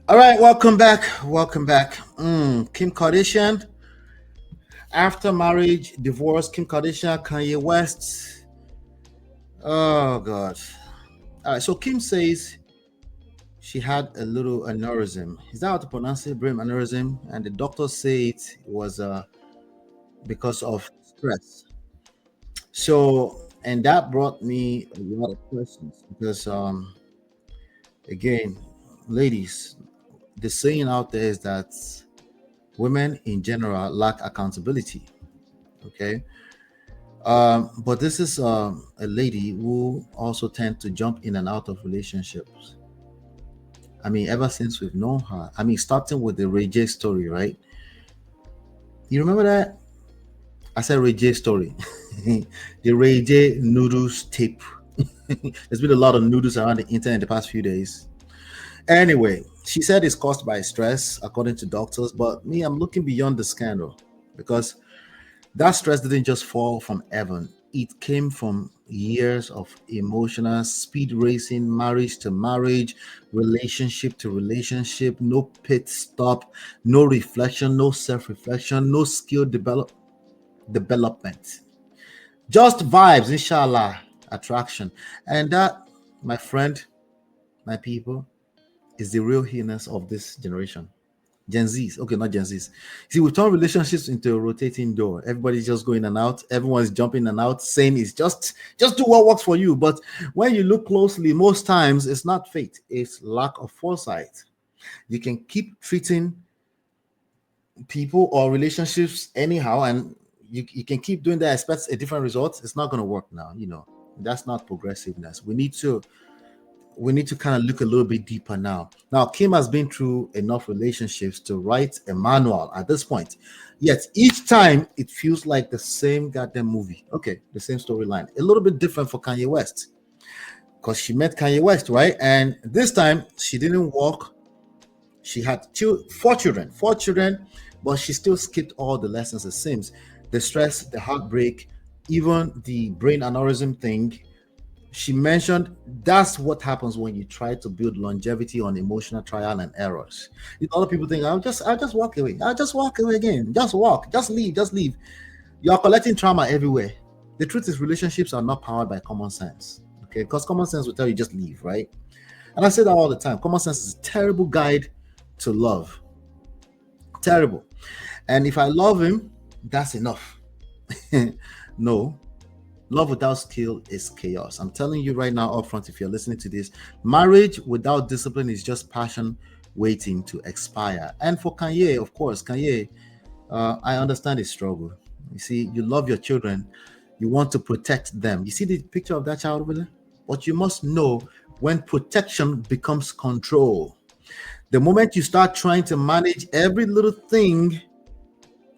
All right, welcome back. Welcome back. Kim Kardashian, after marriage, divorce, Kim Kardashian, Kanye West. Oh, God. All right, so Kim says she had a little aneurysm. Is that how to pronounce it? Brain aneurysm. And the doctor said it was because of stress. And that brought me a lot of questions because, again, ladies, the saying out there is that women in general lack accountability. Okay. But this is a lady who also tend to jump in and out of relationships. I mean, ever since we've known her. I mean, starting with the Ray J story, right? You remember that? I said Ray J story. The Ray J noodles tape. There's been a lot of noodles around the internet the past few days. Anyway, she said it's caused by stress, according to doctors. But me, I'm looking beyond the scandal because that stress didn't just fall from heaven. It came from years of emotional speed racing, marriage to marriage, relationship to relationship, no pit stop, no reflection, no self reflection, no development. Just vibes, inshallah, attraction. And that, my friend, my people, is the real heinous of this generation. Gen Zs. Okay, not Gen Zs. See, we turn relationships into a rotating door. Everybody's just going in and out. Everyone's jumping in and out, saying it's just do what works for you. But when you look closely, most times it's not fate, it's lack of foresight. You can keep treating people or relationships anyhow, and you can keep doing that, expect a different result. It's not gonna work now, That's not progressiveness. We need to kind of look a little bit deeper now. Now, Kim has been through enough relationships to write a manual at this point. Yet each time it feels like the same goddamn movie. Okay, the same storyline. A little bit different for Kanye West because she met Kanye West, right? And this time she didn't walk. She had four children, but she still skipped all the lessons. It seems the stress, the heartbreak, even the brain aneurysm thing. She mentioned that's what happens when you try to build longevity on emotional trial and errors. A lot of people think I'll just walk away. I'll just walk away again. Just walk. Just leave. You are collecting trauma everywhere. The truth is relationships are not powered by common sense. Okay, because common sense will tell you just leave, right? And I say that all the time. Common sense is a terrible guide to love. Terrible. And if I love him, that's enough. No, love without skill is chaos. I'm telling you right now, up front, if you're listening to this, marriage without discipline is just passion waiting to expire. And for Kanye, of course, Kanye, I understand his struggle. You see, you love your children, you want to protect them. You see the picture of that child over there? But you must know when protection becomes control. The moment you start trying to manage every little thing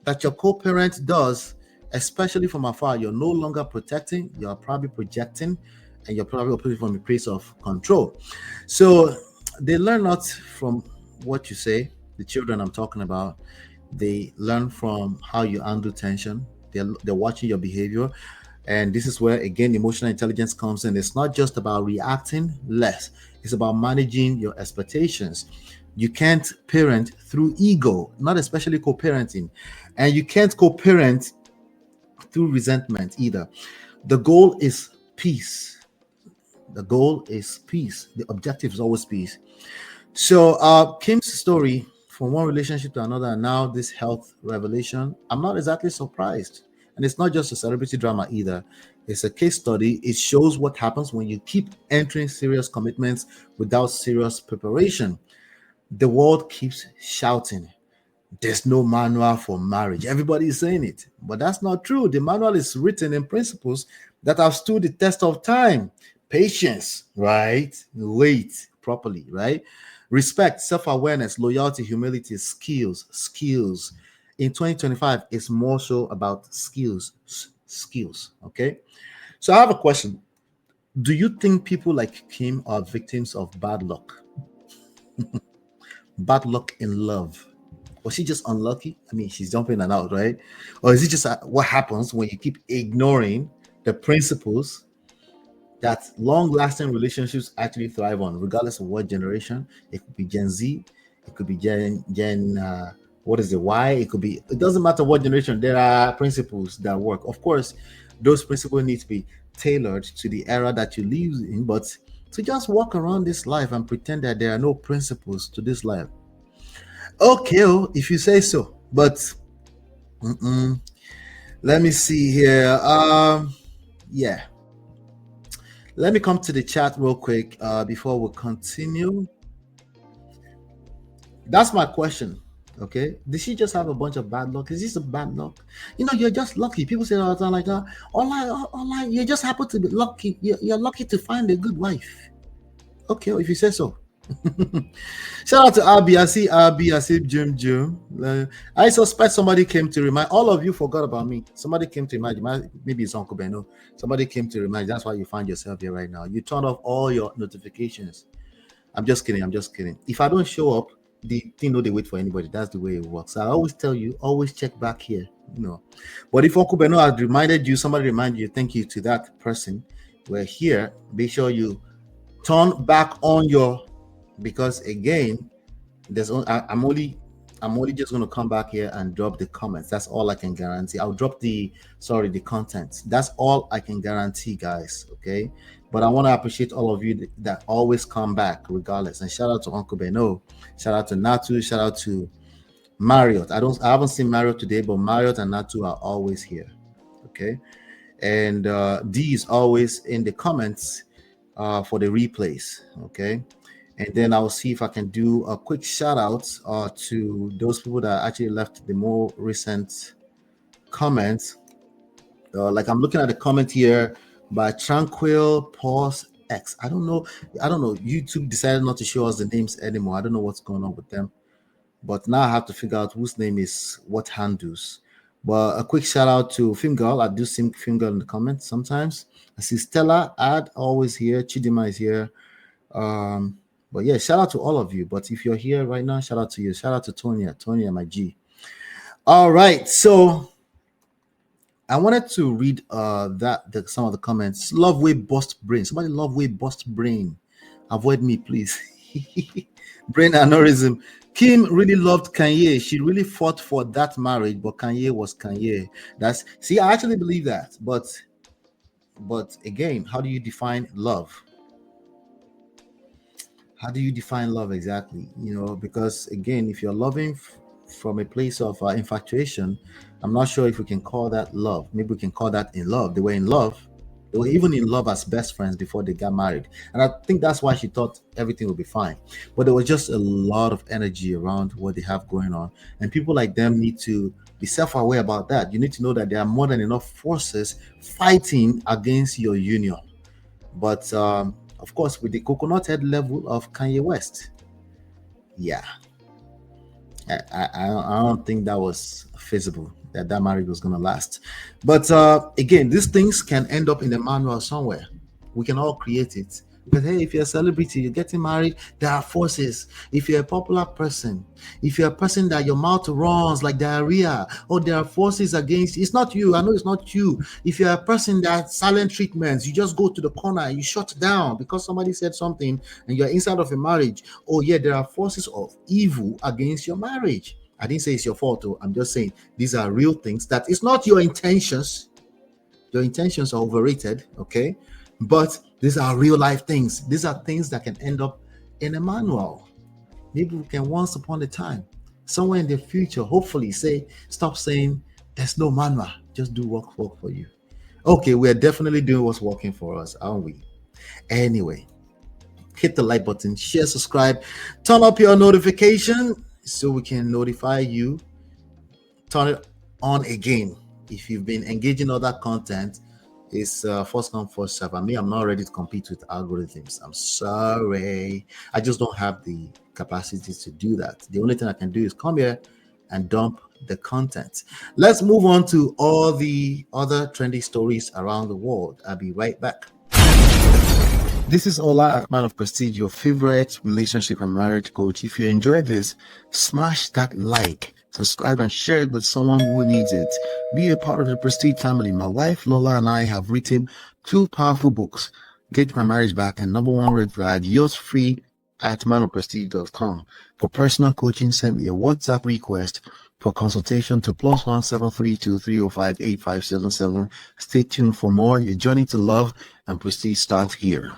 that your co-parent does, especially from afar, you're no longer protecting, you're probably projecting, and you're probably operating from a place of control. So they learn not from what you say, the children I'm talking about. They learn from how you handle tension. They're watching your behavior. And this is where, again, emotional intelligence comes in. It's not just about reacting less, it's about managing your expectations. You can't parent through ego, not especially co parenting. And you can't co parent through resentment either. The goal is peace. The goal is peace. The objective is always peace. So, Kim's story from one relationship to another, and now this health revelation, I'm not exactly surprised. And it's not just a celebrity drama either. It's a case study. It shows what happens when you keep entering serious commitments without serious preparation. The world keeps shouting, there's no manual for marriage. Everybody is saying it, but that's not true. The manual is written in principles that have stood the test of time. Patience, right? Wait properly, right? Respect, self-awareness, loyalty, humility, skills. In 2025, it's more so about skills. Okay. So I have a question. Do you think people like Kim are victims of bad luck? Bad luck in love? Was she just unlucky? I mean, she's jumping in and out, right? Or is it just what happens when you keep ignoring the principles that long lasting relationships actually thrive on, regardless of what generation? It could be Gen Z, It could be what is the Y? It could be, it doesn't matter what generation. There are principles that work. Of course, those principles need to be tailored to the era that you live in, but to just walk around this life and pretend that there are no principles to this life. Okay, if you say so. But let me see here. Yeah. Let me come to the chat real quick before we continue. That's my question. Okay, did she just have a bunch of bad luck? Is this a bad luck? You're just lucky. People say all the time like that. Ola, you just happen to be lucky. You're lucky to find a good wife. Okay, if you say so. Shout out to Abby. I see Abby. I see Jim. I suspect somebody came to remind all of you. Forgot about me. Somebody came to remind you. Maybe it's Uncle Beno. Somebody came to remind you. That's why you find yourself here right now. You turned off all your notifications. I'm just kidding. If I don't show up, the thing no they wait for anybody. That's the way it works. I always tell you, always check back here. But if Uncle Beno has reminded you, somebody remind you, thank you to that person. We're here. Be sure you turn back on your, because again, I'm only just going to come back here and drop the comments. That's all I can guarantee. I'll drop the content. That's all I can guarantee, guys. Okay. But I want to appreciate all of you that always come back regardless. And shout out to Uncle Beno. Shout out to Natu. Shout out to Marriott. I haven't seen Marriott today, but Marriott and Natu are always here. Okay. And D is always in the comments for the replays. Okay. And then I'll see if I can do a quick shout out to those people that actually left the more recent comments. Like I'm looking at the comment here by Tranquil Pause X. I don't know. YouTube decided not to show us the names anymore. I don't know what's going on with them. But now I have to figure out whose name is what handles. But a quick shout out to Film Girl. I do see Film Girl in the comments sometimes. I see Stella Ad always here. Chidima is here. But yeah, shout out to all of you. But if you're here right now, shout out to you. Shout out to Tonya, my G. All right, so I wanted to read some of the comments. Love way bust brain. Somebody love way bust brain. Avoid me, please. Brain aneurysm. Kim really loved Kanye. She really fought for that marriage, but Kanye was Kanye. I actually believe that. But again, how do you define love? How do you define love exactly? Because again, if you're loving from a place of infatuation, I'm not sure if we can call that love. Maybe we can call that in love. They were in love. They were even in love as best friends before they got married. And I think that's why she thought everything would be fine. But there was just a lot of energy around what they have going on. And people like them need to be self-aware about that. You need to know that there are more than enough forces fighting against your union. But of course, with the coconut head level of Kanye West, yeah, I don't think that was feasible, that marriage was going to last. But again, these things can end up in a manual somewhere. We can all create it. Because hey, if you're a celebrity, you're getting married, there are forces. If you're a popular person, if you're a person that your mouth runs like diarrhea, there are forces against. It's not you. I know it's not you. If you're a person that silent treatments, you just go to the corner and you shut down because somebody said something and you're inside of a marriage. Oh yeah, there are forces of evil against your marriage. I didn't say it's your fault. I'm just saying these are real things. That it's not your intentions. Your intentions are overrated. Okay. But these are real life things. These are things that can end up in a manual. Maybe we can once upon a time, somewhere in the future, hopefully stop saying there's no manual. Just do work for you. Okay, we are definitely doing what's working for us, aren't we? Anyway, hit the like button, share, subscribe, turn up your notification so we can notify you. Turn it on again. If you've been engaging other content, it's first come, first serve. And me, I'm not ready to compete with algorithms. I'm sorry. I just don't have the capacity to do that. The only thing I can do is come here and dump the content. Let's move on to all the other trendy stories around the world. I'll be right back. This is Ola, man of Prestige, your favorite relationship and marriage coach. If you enjoyed this, smash that like, subscribe, and share it with someone who needs it. Be a part of the Prestige family. My wife, Lola, and I have written 2 powerful books, Get My Marriage Back and Number 1 Red Flag, yours free at manofprestige.com. For personal coaching, send me a WhatsApp request for consultation to +1 732 305 8577. Stay tuned for more. Your journey to love and prestige starts here.